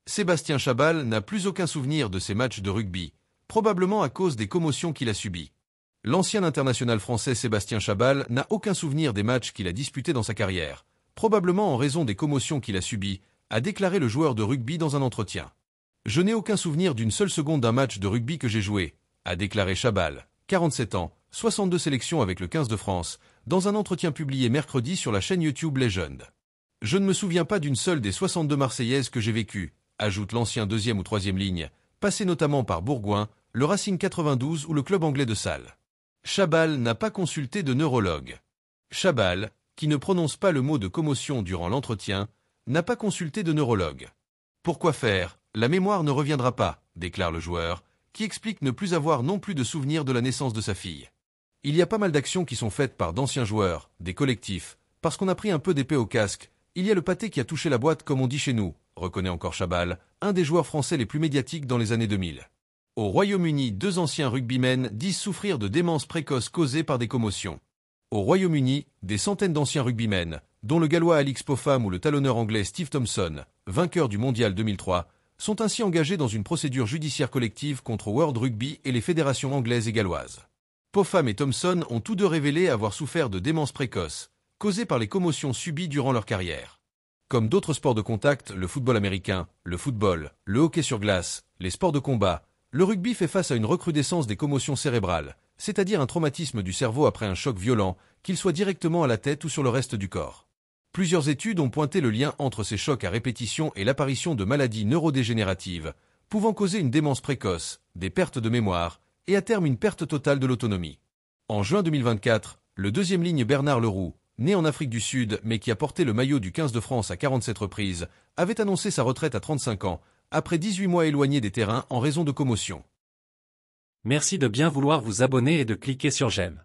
Sébastien Chabal n'a plus aucun souvenir de ses matchs de rugby, probablement à cause des commotions qu'il a subies. L'ancien international français Sébastien Chabal n'a aucun souvenir des matchs qu'il a disputés dans sa carrière, probablement en raison des commotions qu'il a subies, a déclaré le joueur de rugby dans un entretien. Je n'ai aucun souvenir d'une seule seconde d'un match de rugby que j'ai joué, a déclaré Chabal, 47 ans, 62 sélections avec le 15 de France, dans un entretien publié mercredi sur la chaîne YouTube Legend. Je ne me souviens pas d'une seule des 62 Marseillaises que j'ai vécues, ajoute l'ancien deuxième ou troisième ligne, passé notamment par Bourgoin, le Racing 92 ou le club anglais de Salles. Chabal n'a pas consulté de neurologue. Chabal, qui ne prononce pas le mot de commotion durant l'entretien, n'a pas consulté de neurologue. Pourquoi faire ? La mémoire ne reviendra pas, déclare le joueur, qui explique ne plus avoir non plus de souvenir de la naissance de sa fille. Il y a pas mal d'actions qui sont faites par d'anciens joueurs, des collectifs, parce qu'on a pris un peu d'épée au casque. Il y a le pâté qui a touché la boîte comme on dit chez nous, reconnaît encore Chabal, un des joueurs français les plus médiatiques dans les années 2000. Au Royaume-Uni, 2 anciens rugbymen disent souffrir de démence précoce causée par des commotions. Au Royaume-Uni, des centaines d'anciens rugbymen, dont le gallois Alex Popham ou le talonneur anglais Steve Thompson, vainqueur du mondial 2003, sont ainsi engagés dans une procédure judiciaire collective contre World Rugby et les fédérations anglaises et galloises. Popham et Thompson ont tous deux révélé avoir souffert de démence précoce, causée par les commotions subies durant leur carrière. Comme d'autres sports de contact, le football américain, le football, le hockey sur glace, les sports de combat, le rugby fait face à une recrudescence des commotions cérébrales, c'est-à-dire un traumatisme du cerveau après un choc violent, qu'il soit directement à la tête ou sur le reste du corps. Plusieurs études ont pointé le lien entre ces chocs à répétition et l'apparition de maladies neurodégénératives, pouvant causer une démence précoce, des pertes de mémoire, et à terme une perte totale de l'autonomie. En juin 2024, le deuxième ligne Bernard Leroux, né en Afrique du Sud mais qui a porté le maillot du 15 de France à 47 reprises, avait annoncé sa retraite à 35 ans, après 18 mois éloigné des terrains en raison de commotion. Merci de bien vouloir vous abonner et de cliquer sur j'aime.